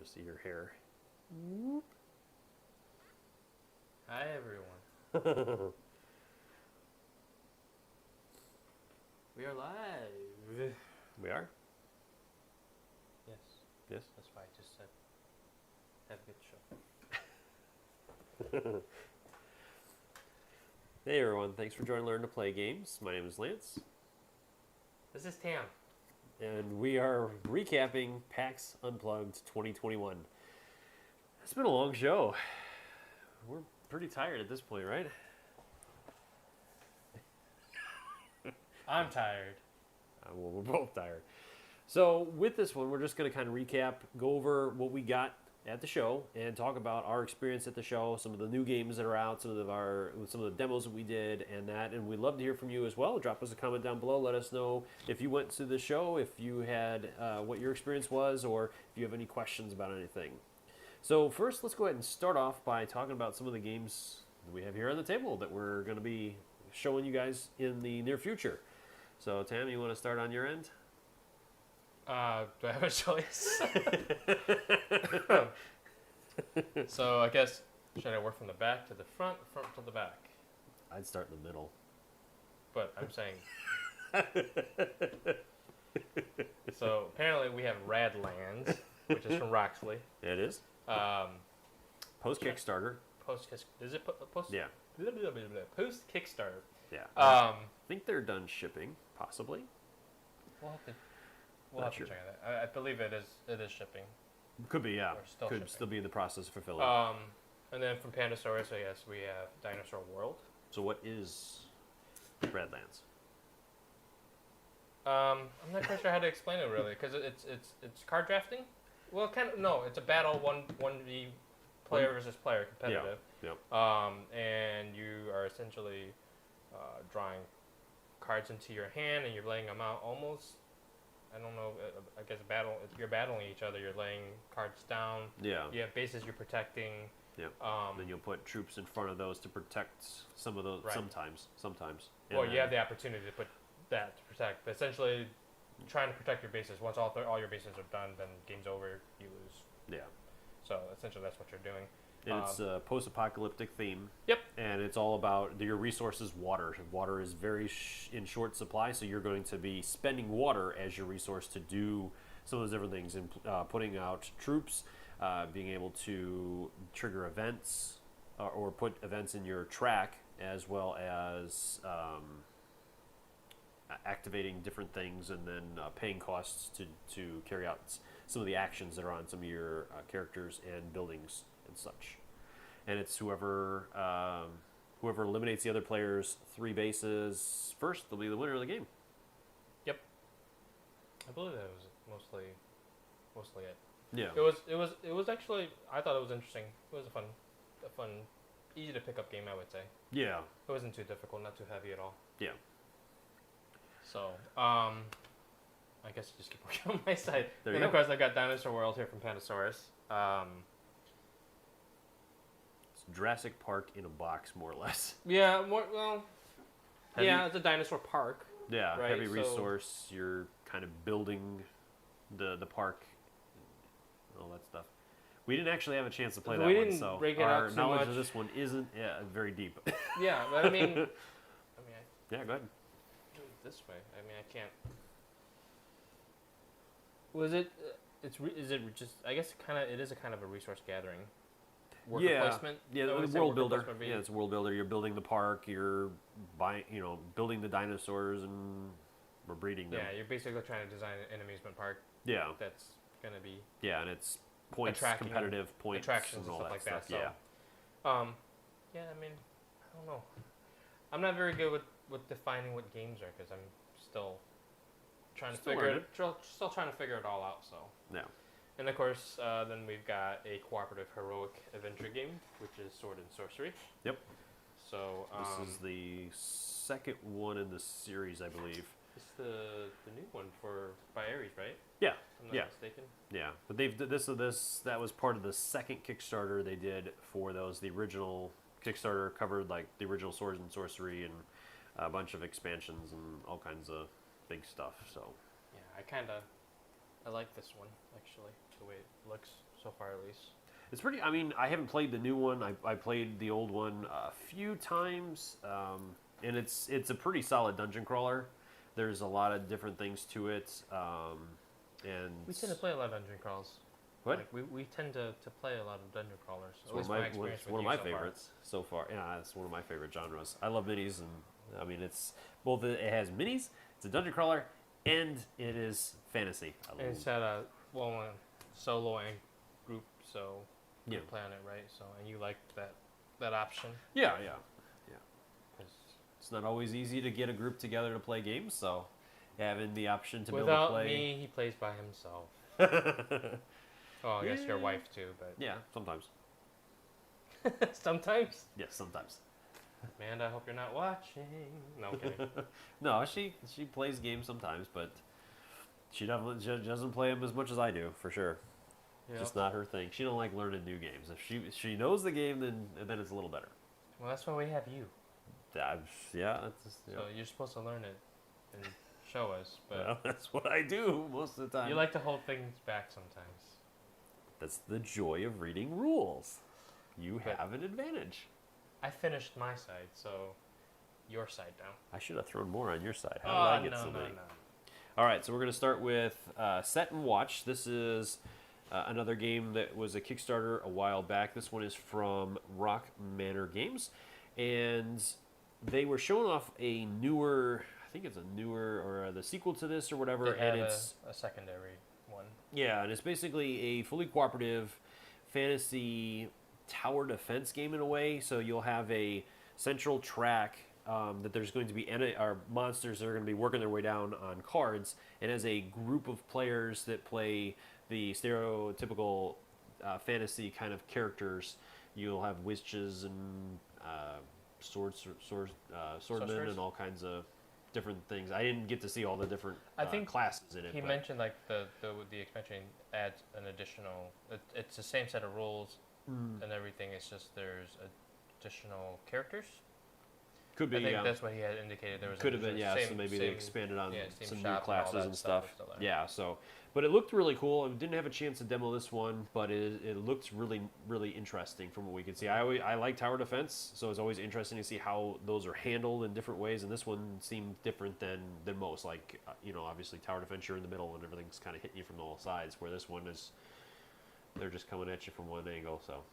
see your hair. Hi, everyone. We are live. We are? Yes. Yes. That's why I just said, have a good show. Hey everyone, thanks for joining Learn to Play Games. My name is Lance, This is Tam. and we are recapping PAX Unplugged 2021. It's been a long show. We're pretty tired at this point, right? I'm tired. Well, we're both tired. So with this one, we're just going to kind of recap, go over what we got at the show, and talk about our experience at the show, some of the new games that are out, some of the demos that we did, and that. And we'd love to hear from you as well. Drop us a comment down below. Let us know if you went to the show, if you had what your experience was, or if you have any questions about anything. So first, let's go ahead and start off by talking about some of the games that we have here on the table that we're going to be showing you guys in the near future. So Tam, you want to start on your end? Do I have a choice? So I guess, should I work from the back to the front to the back? I'd start in the middle. But I'm saying... So apparently we have Radlands, which is from Roxley. It is. Post Kickstarter. Is it post? Yeah. Post Kickstarter. Yeah. I I think they're done shipping, possibly. We'll have to, Not sure. check that. I believe it is shipping. Could be, yeah. Or still Could shipping. still be in the process of fulfilling. And then from Pandasaurus, I guess we have Dinosaur World. So what is Radlands? I'm not quite sure how to explain it really, because it's card drafting. Well, kind of no, it's a battle 1v player versus player competitive. Yeah. And you are essentially drawing cards into your hand, and you're laying them out almost. I don't know. I guess you're battling each other. You're laying cards down. Yeah. You have bases you're protecting. Yeah. Then you'll put troops in front of those to protect some of those. Right. Sometimes. Well, you have the opportunity to put that to protect, but essentially trying to protect your bases. Once all your bases are done, then game's over. You lose. Yeah. So essentially, that's what you're doing. And it's a post-apocalyptic theme. Yep. And it's all about your resources, water. Water is very in short supply, so you're going to be spending water as your resource to do some of those different things, and putting out troops, being able to trigger events, or put events in your track, as well as activating different things, and then paying costs to carry out some of the actions that are on some of your characters and buildings and such. And it's whoever eliminates the other player's 3 bases first, they'll be the winner of the game. Yep. I believe that was mostly it. Yeah. It was actually, I thought it was interesting. It was a fun, easy to pick up game, I would say. Yeah. It wasn't too difficult, not too heavy at all. Yeah. So, I guess I just keep working on my side. There and you of course, I've got Dinosaur World here from Pandasaurus. It's Jurassic Park in a box, more or less. Yeah, Heavy- it's a dinosaur park. Yeah, Right, heavy so- resource. You're kind of building the park, all that stuff. We didn't actually have a chance to play that We one, didn't so break it our out too knowledge much. of this one isn't very deep. Yeah, but I mean, Yeah, go ahead. do it this way. I mean, I can't. Was it? Is it just? I guess it is a kind of a resource gathering. Worker placement. Yeah, I would the say world worker builder. placement would be- Yeah, it's a world builder. You're building the park. You're building the dinosaurs, and we're breeding them. Yeah, you're basically trying to design an amusement park Yeah, that's gonna be yeah, and it's points, Attracting competitive points, attractions and all and that stuff like stuff. that. Yeah, So, yeah. I mean, I don't know. I'm not very good with defining what games are because I'm still trying to Still figure learning. still trying to figure it all out. So. yeah. And of course, then we've got a cooperative heroic adventure game, which is Sword and Sorcery. Yep. So This is the second one in the series, I believe. it's the new one by Ares, right? Yeah, If I'm not yeah. mistaken. Yeah, but they've that was part of the second Kickstarter they did for those. The original Kickstarter covered like the original Swords and Sorcery and a bunch of expansions and all kinds of big stuff. So Yeah, I like this one actually, the way it looks so so far at least. It's pretty. I mean, I haven't played the new one. I played the old one a few times, and it's a pretty solid dungeon crawler. There's a lot of different things to it, and We tend to play a lot of dungeon crawls. What? Like we tend to play a lot of dungeon crawlers. It's one of my, favorites so far. Yeah, it's one of my favorite genres. I love minis, and I mean, it's both. It has minis. It's a dungeon crawler, and it is fantasy. And it's at a solo and group, so you Yeah. play on it, right? So and you like that option. Yeah. 'Cause It's not always easy to get a group together to play games, so having the option to be able to without play. me, he plays by himself. Oh, I guess your wife too, but Yeah, sometimes. sometimes. Yes, sometimes. Amanda, I hope you're not watching. No, I'm kidding. No, she plays games sometimes, but she doesn't play them as much as I do, for sure. Yep. Just not her thing. She don't like learning new games. If she knows the game, then it's a little better. Well, that's why we have you. Yeah, that's just, So you're supposed to learn it and show us, but well, that's what I do most of the time. you like to hold things back sometimes. That's the joy of reading rules. You But- have an advantage. I finished my side, so your side now. I should have thrown more on your side. How Oh, did I get no, so no, many? no. All right, so we're going to start with Set and Watch. This is another game that was a Kickstarter a while back. This one is from Rock Manor Games, and they were showing off a newer, I think it's a newer or the sequel to this or whatever, They have and it's a secondary one. yeah, and it's basically a fully cooperative fantasy tower defense game in a way. So you'll have a central track that there's going to be monsters that are going to be working their way down on cards, and as a group of players that play the stereotypical fantasy kind of characters, you'll have witches and swordmen Sorcerers? and all kinds of different things. I didn't get to see all the different I think classes in it. He but mentioned like the expansion adds an additional. It's the same set of rules and everything. It's just there's additional characters. could be I think yeah. that's what he had indicated. There was Could have been, yeah. Same, so maybe they expanded on same some new shop and all classes that and stuff stuff. is still there. Yeah. So, but it looked really cool. I didn't have a chance to demo this one, but it looked really, really interesting from what we could see. I like tower defense, so it's always interesting to see how those are handled in different ways. And this one seemed different than most. Like obviously tower defense, you're in the middle and everything's kind of hitting you from all sides. Where this one is, they're just coming at you from one angle. So.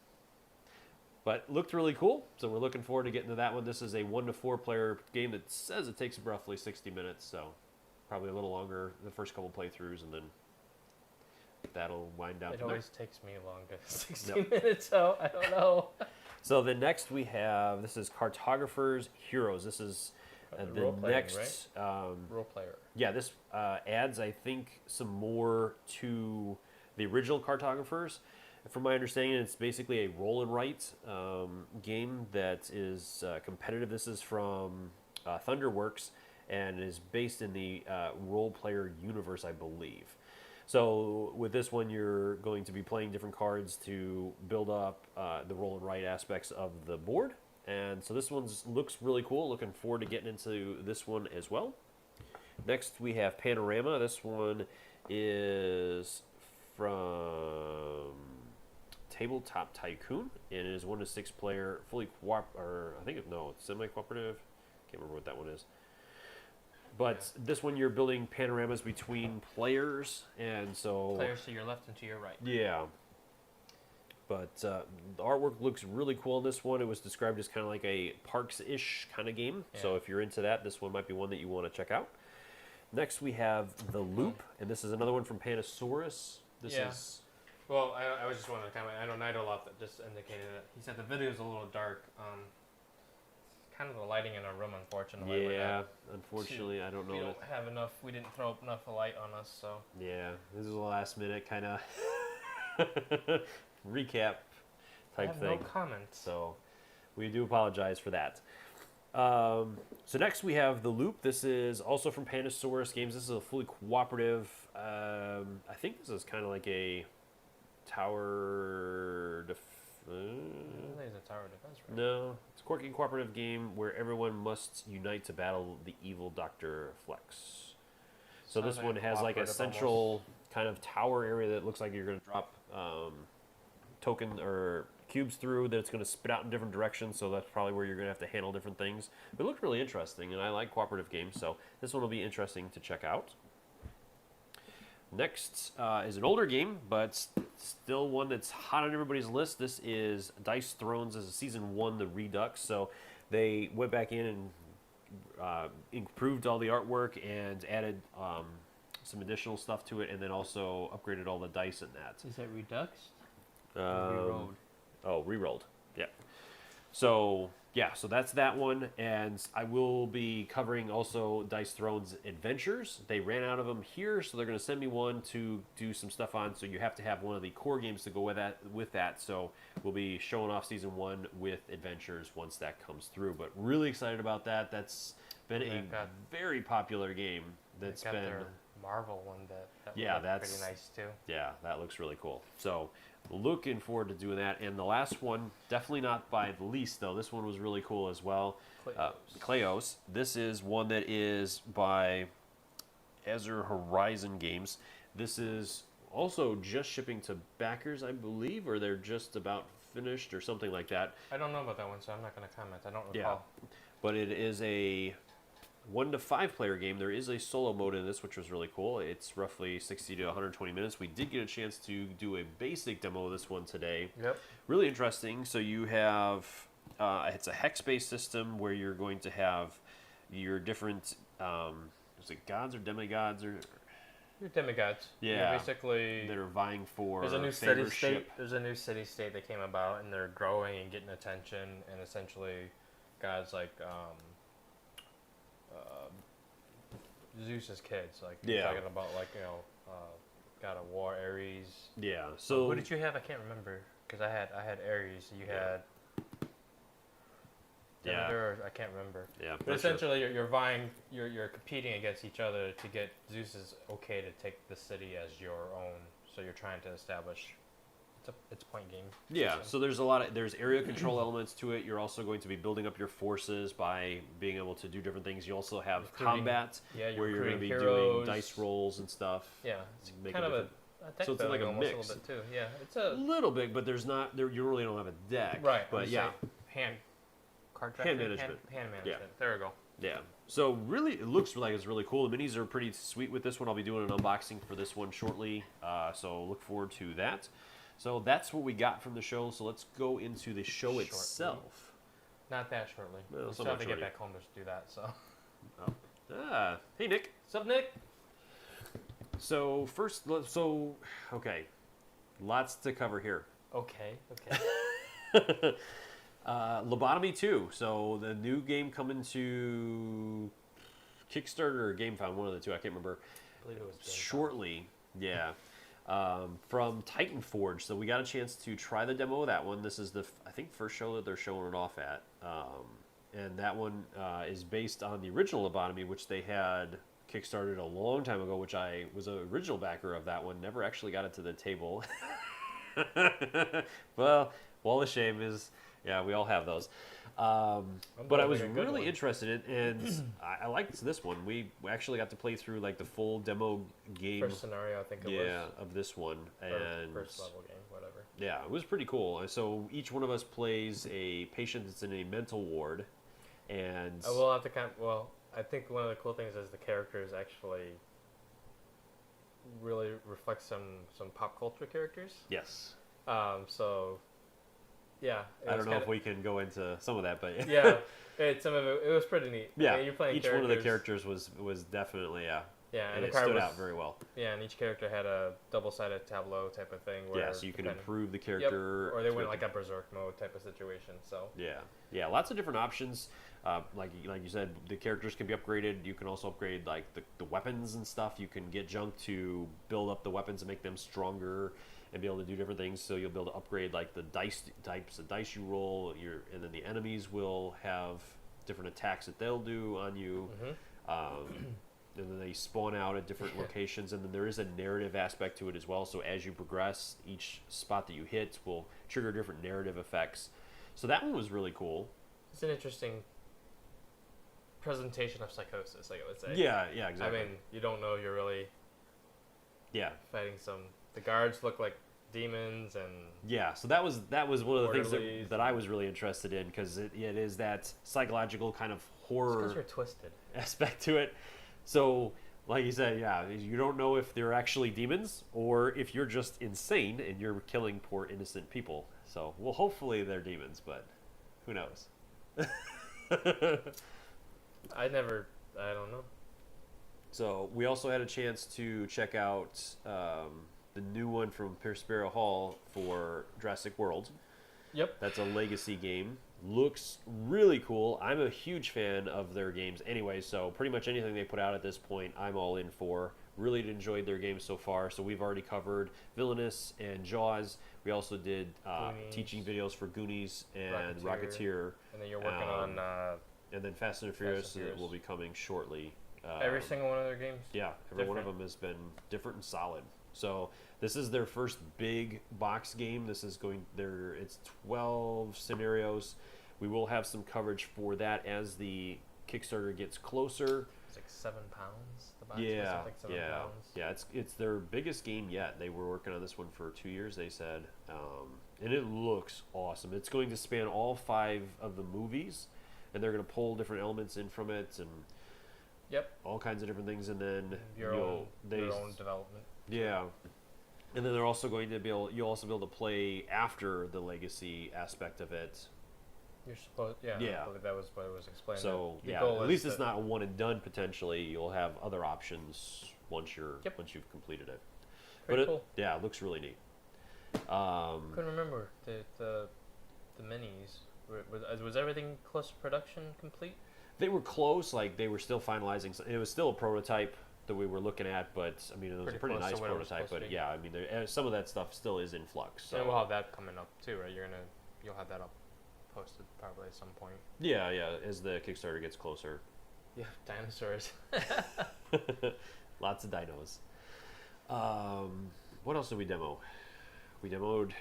But looked really cool, so we're looking forward to getting to that one. This is a 1 to 4 player game that says it takes roughly 60 minutes, so probably a little longer the first couple playthroughs, and then that'll wind down. It from there. always takes me longer, 60 minutes. So I don't know. So the next we have, this is Cartographers Heroes. This is the Role-playing, next. Role player. Yeah, this adds, I think, some more to the original Cartographers. From my understanding, it's basically a roll and write game that is competitive. This is from Thunderworks and is based in the role player universe, I believe. So with this one, you're going to be playing different cards to build up the roll and write aspects of the board. And so this one looks really cool. Looking forward to getting into this one as well. Next, we have Panorama. This one is from Tabletop Tycoon, and it is 1 to 6 player, fully it's semi-cooperative. Can't remember what that one is. But this one, you're building panoramas between players, and so Players to your left and to your right. yeah. But the artwork looks really cool in this one. It was described as kind of like a Parks-ish kind of game. Yeah. So if you're into that, this one might be one that you want to check out. Next, we have The Loop, and this is another one from Panasaurus. This Yeah. is Well, I was just wanting to comment. I know Nido just indicated that he said the video is a little dark. Kind of the lighting in our room, unfortunately. yeah. Unfortunately, I don't know. We don't have enough. We didn't throw up enough light on us, so. Yeah, this is a last minute kind of recap I type have thing. no comments. So we do apologize for that. So next we have The Loop. This is also from Panasaurus Games. This is a fully cooperative. I think this is kind of like a tower. I think it's a tower defense, right? No, it's a quirky cooperative game where everyone must unite to battle the evil Dr. Flex. So Sounds this one has like a cooperative central kind of tower area that looks like you're going to drop token or cubes through that it's going to spit out in different directions, so that's probably where you're going to have to handle different things. But it looked really interesting, and I like cooperative games, so this one will be interesting to check out. Next is an older game, but still one that's hot on everybody's list. This is Dice Thrones as a Season 1, the Redux. So they went back in and improved all the artwork and added some additional stuff to it, and then also upgraded all the dice in that. Is that Redux? Rerolled. Oh, rerolled. Yeah. So yeah, so that's that one, and I will be covering also Dice Thrones Adventures. They ran out of them here, so they're going to send me one to do some stuff on. So you have to have one of the core games to go with that. So we'll be showing off Season 1 with Adventures once that comes through. But really excited about that. That's been a very popular game. That's been their Marvel one that that's pretty nice too. Yeah, that looks really cool. So looking forward to doing that. And the last one, definitely not by the least though, this one was really cool as well. Clayos. This is one that is by Azure Horizon Games. This is also just shipping to backers, I believe, or they're just about finished or something like that. I don't know about that one, so I'm not going to comment. I don't recall. Yeah, but it is a 1 to 5 player game. There is a solo mode in this, which was really cool. It's roughly 60 to 120 minutes. We did get a chance to do a basic demo of this one today. Yep. Really interesting. So you have, it's a hex-based system where you're going to have your different, is it gods or demigods or? Your demigods. Yeah. You're basically that are vying for there's a new favorship. city-state. There's a new city-state that came about, and they're growing and getting attention, and essentially gods like Zeus's kids, like you're talking about, like God of War, Ares. Yeah. So who did you have? I can't remember because I had Ares. You had Demeter. I can't remember. Yeah. But essentially, you're vying, you're competing against each other to get Zeus's okay to take the city as your own. So you're trying to establish. It's a point game. Yeah, so there's there's area control elements to it. You're also going to be building up your forces by being able to do different things. You also have combat, where you're going to be doing dice rolls and stuff. Yeah, it's kind of a deck so it's like a mix. A little bit too. Yeah, it's a little bit, but there's not. You really don't have a deck. Right. But yeah, card management. Hand management. Yeah. There we go. Yeah. So really, it looks like it's really cool. The minis are pretty sweet with this one. I'll be doing an unboxing for this one shortly. So look forward to that. So that's what we got from the show. So let's go into the show itself. Not that shortly. Well, we still have to get back home to do that. So. Hey Nick. What's up, Nick? So first, okay, lots to cover here. Okay. Lobotomy 2. So the new game coming to Kickstarter or GameFound, one of the two. I can't remember. I believe it was GameFound. Shortly. Yeah. From Titan Forge. So we got a chance to try the demo of that one. This is the, I think, first show that they're showing it off at. And that one is based on the original Lobotomy, which they had kickstarted a long time ago, which I was an original backer of that one. Never actually got it to the table. Well, wall of shame is, yeah, we all have those. But I was really interested in, and I liked this one. We actually got to play through like the full demo game. First scenario, I think it was. Yeah, of this one. And first level game, whatever. Yeah, it was pretty cool. So each one of us plays a patient that's in a mental ward, and I will have to I think one of the cool things is the characters actually really reflect some pop culture characters. yes. So. Yeah, I don't know if we can go into some of that, but yeah, some of it was pretty neat. Yeah, you're playing each one of the characters was definitely and it stood out very well. Yeah, and each character had a double-sided tableau type of thing. Where so you can improve the character. Yep, or they went like a berserk mode type of situation. So yeah, lots of different options. Like you said, the characters can be upgraded. You can also upgrade like the weapons and stuff. You can get junk to build up the weapons and make them stronger, and be able to do different things. So you'll be able to upgrade like the dice types of dice you roll. And then the enemies will have different attacks that they'll do on you. And then they spawn out at different locations. And then there is a narrative aspect to it as well. So as you progress, each spot that you hit will trigger different narrative effects. So that one was really cool. It's an interesting presentation of psychosis, I would say. Yeah, exactly. I mean, you don't know you're really fighting some. The guards look like demons and Yeah, so that was one of the things orderlies. that I was really interested in, because it is that psychological kind of It's horror because you're twisted. aspect to it. So, like you said, yeah, you don't know if they're actually demons or if you're just insane and you're killing poor innocent people. So, well, hopefully they're demons, but who knows? I don't know. So we also had a chance to check out the new one from Prospero Hall for Jurassic World. Yep. That's a legacy game. Looks really cool. I'm a huge fan of their games anyway, so pretty much anything they put out at this point, I'm all in for. Really enjoyed their games so far. So we've already covered Villainous and Jaws. We also did teaching videos for Goonies and Rocketeer. And then you're working on... and then Fast and Furious will be coming shortly. Every single one of their games? Yeah, every one of them has been different and solid. So this is their first big box game. This is it's 12 scenarios. We will have some coverage for that as the Kickstarter gets closer. It's like £7. The box Yeah, was like £7. yeah. It's their biggest game yet. They were working on this one for 2 years, they said, and it looks awesome. It's going to span all 5 of the movies, and they're going to pull different elements in from it and all kinds of different things, and then your own development. Yeah, and then they're also going to you'll also be able to play after the legacy aspect of it. You're supposed, yeah. I believe that was what it was explained. So at least it's not a one and done. Potentially, you'll have other options once you've completed it. Pretty cool. Yeah, it looks really neat. Couldn't remember the minis. Was everything close to production complete? They were close. Like they were still finalizing. It was still a prototype that we were looking at, but I mean, it was a pretty nice prototype. But yeah, I mean, some of that stuff still is in flux. So and we'll have that coming up too, right? You'll have that up posted probably at some point. Yeah, as the Kickstarter gets closer. Yeah, dinosaurs. Lots of dinos. What else did we demo? We demoed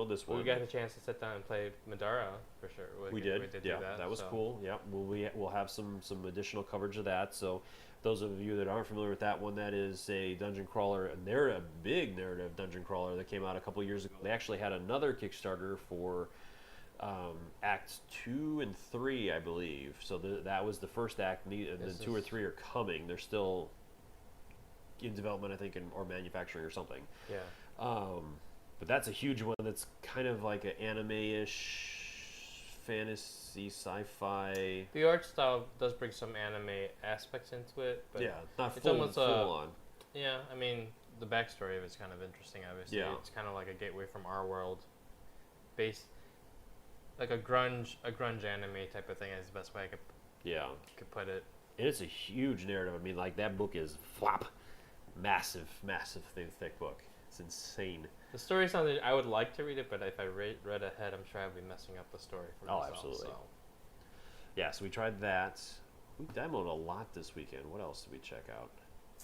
this one. We got a chance to sit down and play Madara for sure. We did do that was cool. Yeah, we'll have some additional coverage of that. So those of you that aren't familiar with that one, that is a dungeon crawler, and they're a big narrative dungeon crawler that came out a couple years ago. They actually had another Kickstarter for Acts 2 and 3, I believe. So that was the first act, and then 2 or 3 are coming. They're still in development, I think, or manufacturing or something. Yeah. But that's a huge one. That's kind of like an anime-ish, fantasy, sci-fi. The art style does bring some anime aspects into it, but not it's full almost full on. Yeah, I mean, the backstory of it's kind of interesting. Obviously, it's kind of like a gateway from our world, based like a grunge anime type of thing. Is the best way I could put it. And it's a huge narrative. I mean, like that book is massive, thick book. It's insane. The story sounded. I would like to read it, but if I read ahead, I'm sure I'd be messing up the story for myself. Oh, absolutely. So. Yeah, so we tried that. We demoed a lot this weekend. What else did we check out?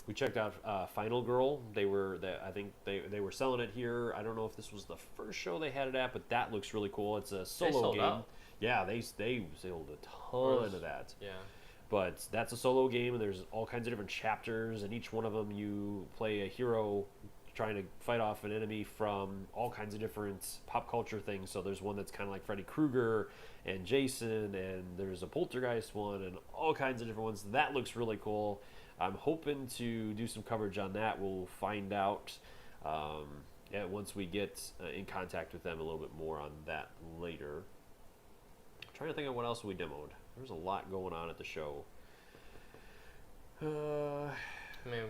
We checked out Final Girl. I think they were selling it here. I don't know if this was the first show they had it at, but that looks really cool. It's a solo game. Out. Yeah, they sold a ton of that. Yeah. But that's a solo game, and there's all kinds of different chapters, and each one of them you play a hero trying to fight off an enemy from all kinds of different pop culture things. So there's one that's kind of like Freddy Krueger and Jason, and there's a Poltergeist one, and all kinds of different ones. That looks really cool. I'm hoping to do some coverage on that. We'll find out once we get in contact with them a little bit more on that later. I'm trying to think of what else we demoed. There's a lot going on at the show. I mean,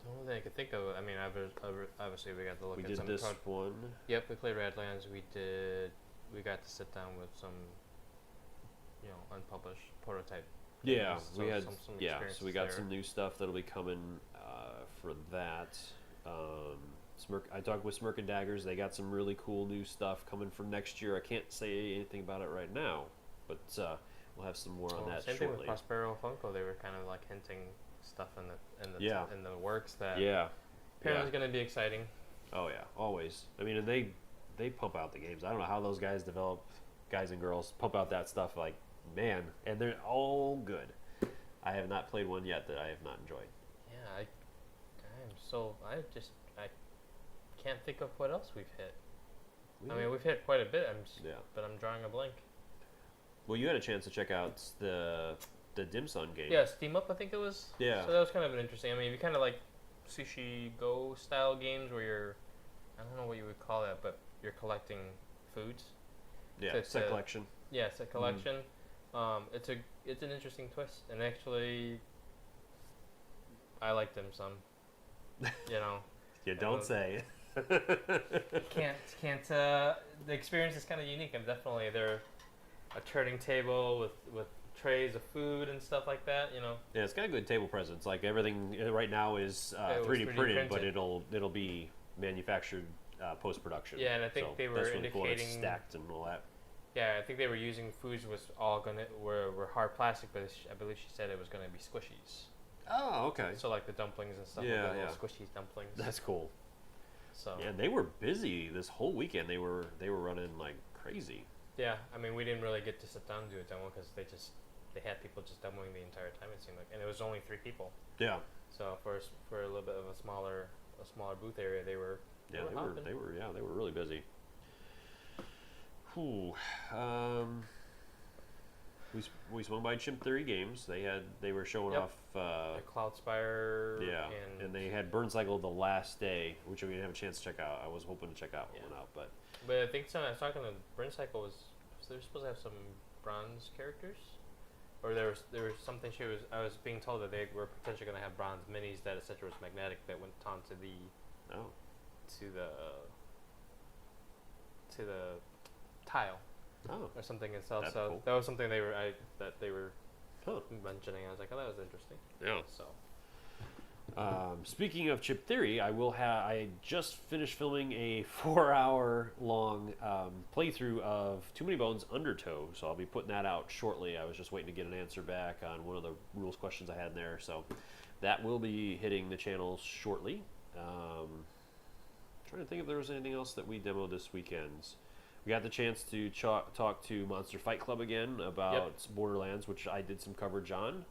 the only thing I could think of. I mean, obviously we got to look at some. We did this one. Yep, we played Radlands. We got to sit down with some, unpublished prototype. Yeah, so we had some so we got some new stuff that'll be coming for that. I talked with Smirk and Daggers. They got some really cool new stuff coming for next year. I can't say anything about it right now, but we'll have some more on that same shortly. Thing with Prospero Funko. They were kind of like hinting stuff in the works that apparently is going to be exciting. Oh yeah, always. I mean, and they pump out the games. I don't know how those guys and girls pump out that stuff. Like, man, and they're all good. I have not played one yet that I have not enjoyed. Yeah, can't think of what else we've hit. I mean, we've hit quite a bit. But I'm drawing a blank. Well, you had a chance to check out the Dim Sum game. Yeah, Steam Up, I think it was. Yeah. So that was kind of an interesting. I mean, if you kind of like Sushi Go style games where you're, I don't know what you would call that, but you're collecting foods. Yeah, set collection. Yeah, set collection. It's an interesting twist, and actually, I like Dim Sum. You know. You don't say. Can't. The experience is kind of unique, and definitely they're a turning table with trays of food and stuff like that. You know. Yeah, it's got a good table presence. Like everything right now is 3D printed, but it'll be manufactured post production. Yeah, and I think they were really indicating cool. It's stacked and all that. Yeah, I think they were using foods were hard plastic, but I believe she said it was gonna be squishies. Oh, okay. So like the dumplings and stuff. Yeah, like little squishy dumplings. That's cool. So. Yeah, they were busy this whole weekend. They were running like crazy. Yeah, I mean, we didn't really get to sit down and do a demo because they had people just demoing the entire time, it seemed like, and it was only 3 people. Yeah. So for a little bit of a smaller booth area, they were really busy. Whew. We swung by Chimp Theory Games. They were showing off Cloudspire. Yeah, and they had Burn Cycle the last day, which we didn't have a chance to check out. I was hoping to check out one out, but I think I was talking to Burn Cycle they were supposed to have some bronze characters, or there was something I was being told that they were potentially going to have bronze minis that etc. was magnetic that went onto to the tile. Or something itself. That's so cool. that was something they were mentioning. I was like, oh, that was interesting. Yeah. So. Speaking of Chip Theory, I just finished filming a 4-hour long playthrough of Too Many Bones Undertow, so I'll be putting that out shortly. I was just waiting to get an answer back on one of the rules questions I had in there, so that will be hitting the channel shortly. Trying to think if there was anything else that we demoed this weekend. We got the chance to talk to Monster Fight Club again about Borderlands, which I did some coverage on.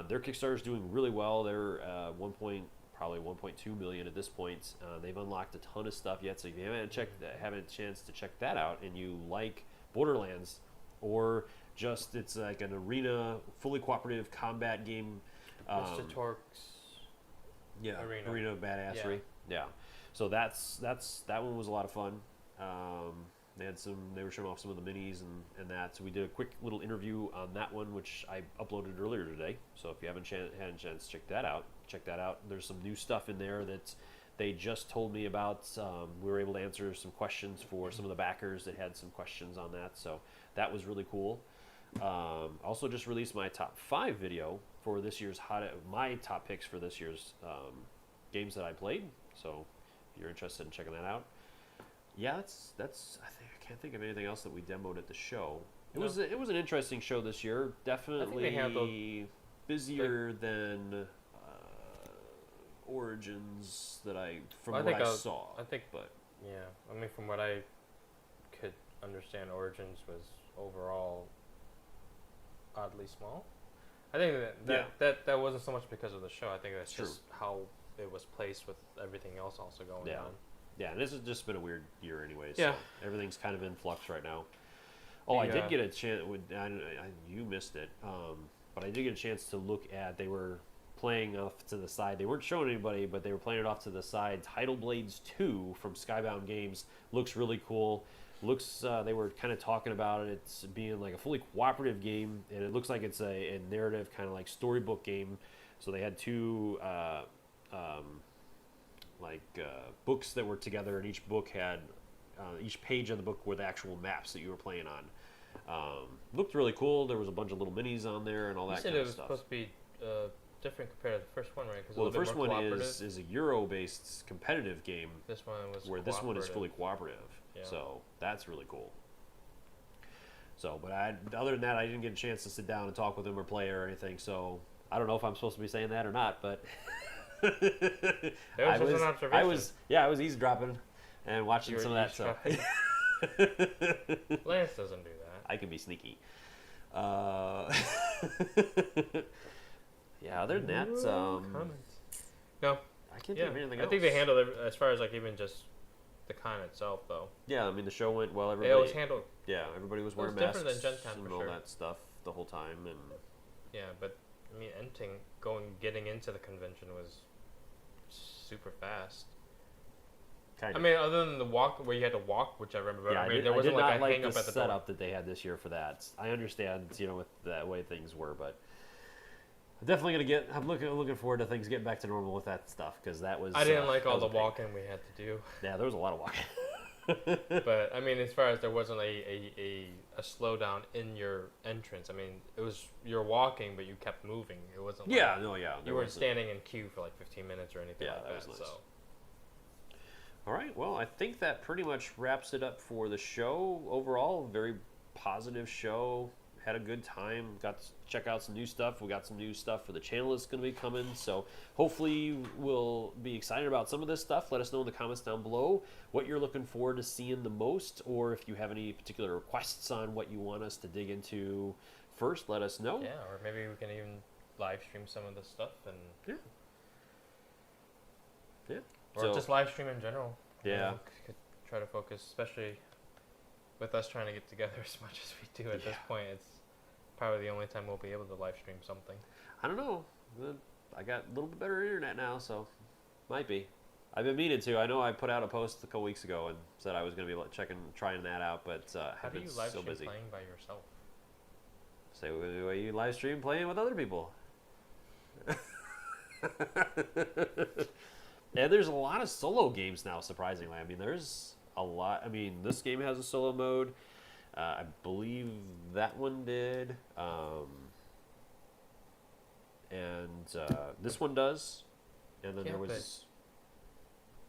Their Kickstarter is doing really well. They're probably 1.2 million at this point. They've unlocked a ton of stuff yet, so if you haven't a chance to check that out, and you like Borderlands, or just it's like an arena, fully cooperative combat game. Mr. Torque's arena badassery. Yeah. So that one was a lot of fun. They were showing off some of the minis and that. So we did a quick little interview on that one, which I uploaded earlier today. So if you haven't had a chance to check that out. There's some new stuff in there that they just told me about. We were able to answer some questions for some of the backers that had some questions on that. So that was really cool. Also just released my top 5 video for this year's my top picks for this year's games that I played. So if you're interested in checking that out. Yeah, I can't think of anything else that we demoed at the show. It was an interesting show this year. Definitely busier than Origins I saw. I think, from what I could understand, Origins was overall oddly small. I think that wasn't so much because of the show. I think that's just how it was placed with everything else also going on. Yeah, and this has just been a weird year anyways. Yeah. So everything's kind of in flux right now. I did get a chance, you missed it, but I did get a chance to look at, they were playing off to the side. They weren't showing anybody, but they were playing it off to the side. Tidal Blades 2 from Skybound Games looks really cool. They were kind of talking about it. It's being like a fully cooperative game, and it looks like it's a narrative kind of like storybook game. So they had 2... books that were together, and each book had each page of the book were the actual maps that you were playing on. Looked really cool. There was a bunch of little minis on there and all that kind of stuff. You said it was supposed to be different compared to the first one, right? Well, the first one is a Euro-based competitive game. This one was this one is fully cooperative. Yeah. So that's really cool. So, but other than that, I didn't get a chance to sit down and talk with him or play or anything. So I don't know if I'm supposed to be saying that or not, but. That was just an observation. I was eavesdropping and watching some of that stuff. Lance doesn't do that. I can be sneaky. Other than that, No, I can't think of anything else. I think they handled it as far as like even just the con itself, though. Yeah, I mean the show went well. It Everybody, was handled. yeah, everybody was wearing different masks than Gen Con and for all sure. that stuff the whole time, and Yeah, but I mean, getting into the convention was super fast. kind I of. mean, other than the walk where you had to walk, which I remember. Yeah, I mean, did, there I wasn't did like not a like hang the up at the setup door. that they had this year for that. I understand, with the way things were, but I'm definitely gonna get. I'm looking forward to things getting back to normal with that stuff because that was. I didn't like that all was the a pain. walking we had to do. Yeah, there was a lot of walking. But I mean, as far as there wasn't a slowdown in your entrance. I mean, it was you're walking, but you kept moving. It wasn't. Like Yeah, no, yeah. you weren't standing in queue for like 15 minutes or anything Yeah, like that was nice. So. All right, well, I think that pretty much wraps it up for the show. Overall, very positive show. Had a good time. Got to check out some new stuff. We got some new stuff for the channel that's going to be coming. So hopefully we'll be excited about some of this stuff. Let us know in the comments down below what you're looking forward to seeing the most, or if you have any particular requests on what you want us to dig into first, let us know. Yeah, or maybe we can even live stream some of this stuff and. Yeah. Or So- just live stream in general. Yeah. Could try to focus, especially with us trying to get together as much as we do at this point. It's probably the only time we'll be able to live stream something. I don't know. I got a little bit better internet now, so might be. I've been meaning to. I know I put out a post a couple weeks ago and said I was going to be trying that out, but How I've do been you live so stream busy. playing by yourself? Say the way you live stream playing with other people. And there's a lot of solo games now, surprisingly. I mean, there's a lot. I mean, this game has a solo mode. I believe that one did. This one does. And then Yeah, there was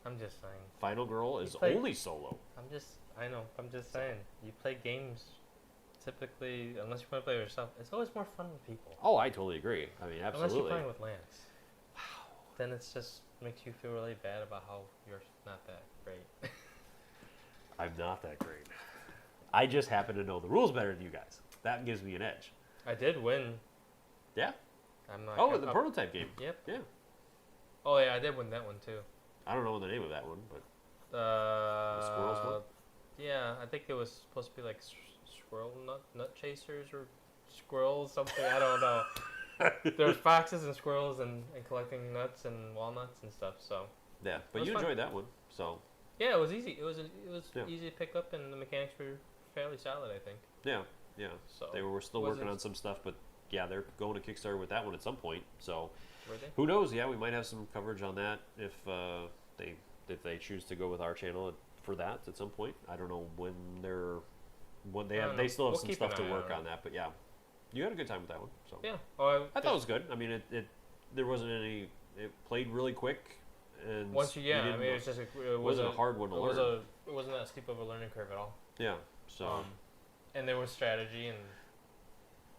I'm just saying. Final Girl is play- only solo. I know. I'm just saying. You play games, typically, unless you want to play with yourself, it's always more fun with people. Oh, I totally agree. I mean, Unless you're absolutely. playing with Lance. Wow. Then it's just makes you feel really bad about how you're not that great. I'm not that great. I just happen to know the rules better than you guys. That gives me an edge. I did win. Yeah. I'm not. Oh, the prototype game. Yep. Yeah. Oh yeah, I did win that one too. I don't know the name of that one, but The squirrels one? Yeah, I think it was supposed to be like squirrel nut chasers or squirrels something. I don't know. There's foxes and squirrels and collecting nuts and walnuts and stuff. So yeah. But was you fun. enjoyed that one, so yeah, it was easy. It was Yeah. easy to pick up and the mechanics were fairly solid. I think. yeah. So They were still wasn't- working on some stuff, but yeah, they're going to Kickstarter with that one at some point. So Were they? who knows? Yeah, we might have some coverage on that if they choose to go with our channel for that at some point. I don't know when they I have. don't They know. still have We'll some keep stuff an to eye work on it. on that, but yeah, you had a good time with that one. So Yeah. Oh, I thought it was good. I mean, it there wasn't any. It played really quick, and once you I didn't- mean, it's just it wasn't a hard one to learn. It wasn't that steep of a learning curve at all. Yeah. So And there was strategy, and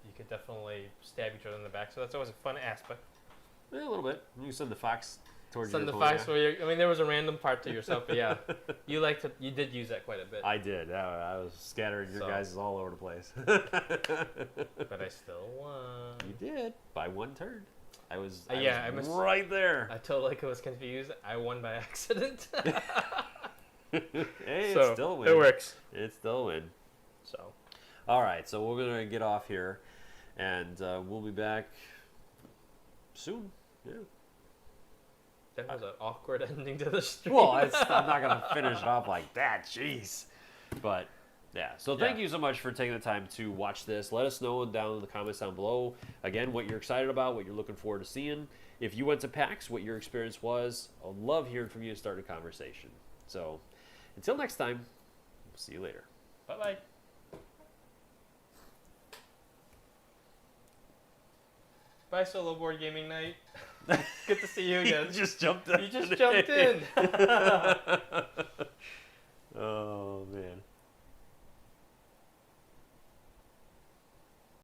you could definitely stab each other in the back. So that's always a fun aspect. yeah, a little bit. You send the fox towards Send your the opponent, fox where I mean, there was a random part to yourself, but yeah, you did use that quite a bit. I did. I was scattering your So- guys all over the place. But I still won. You did by one turn. I was I missed- right there. I totally was confused. I won by accident. Hey, So, it's still a win. it works. It's still a win. So All right, so we're gonna get off here, and we'll be back soon. Yeah. that was an awkward ending to the stream. Well, I'm not gonna finish it off like that. Jeez. But yeah. So thank Yeah. you so much for taking the time to watch this. Let us know down in the comments down below. Again, what you're excited about, what you're looking forward to seeing. If you went to PAX, what your experience was. I'd love hearing from you to start a conversation. So until next time, we'll see you later. Bye bye. Bye, solo board gaming night. Good to see you again. just jumped in. You just jumped in. Oh man.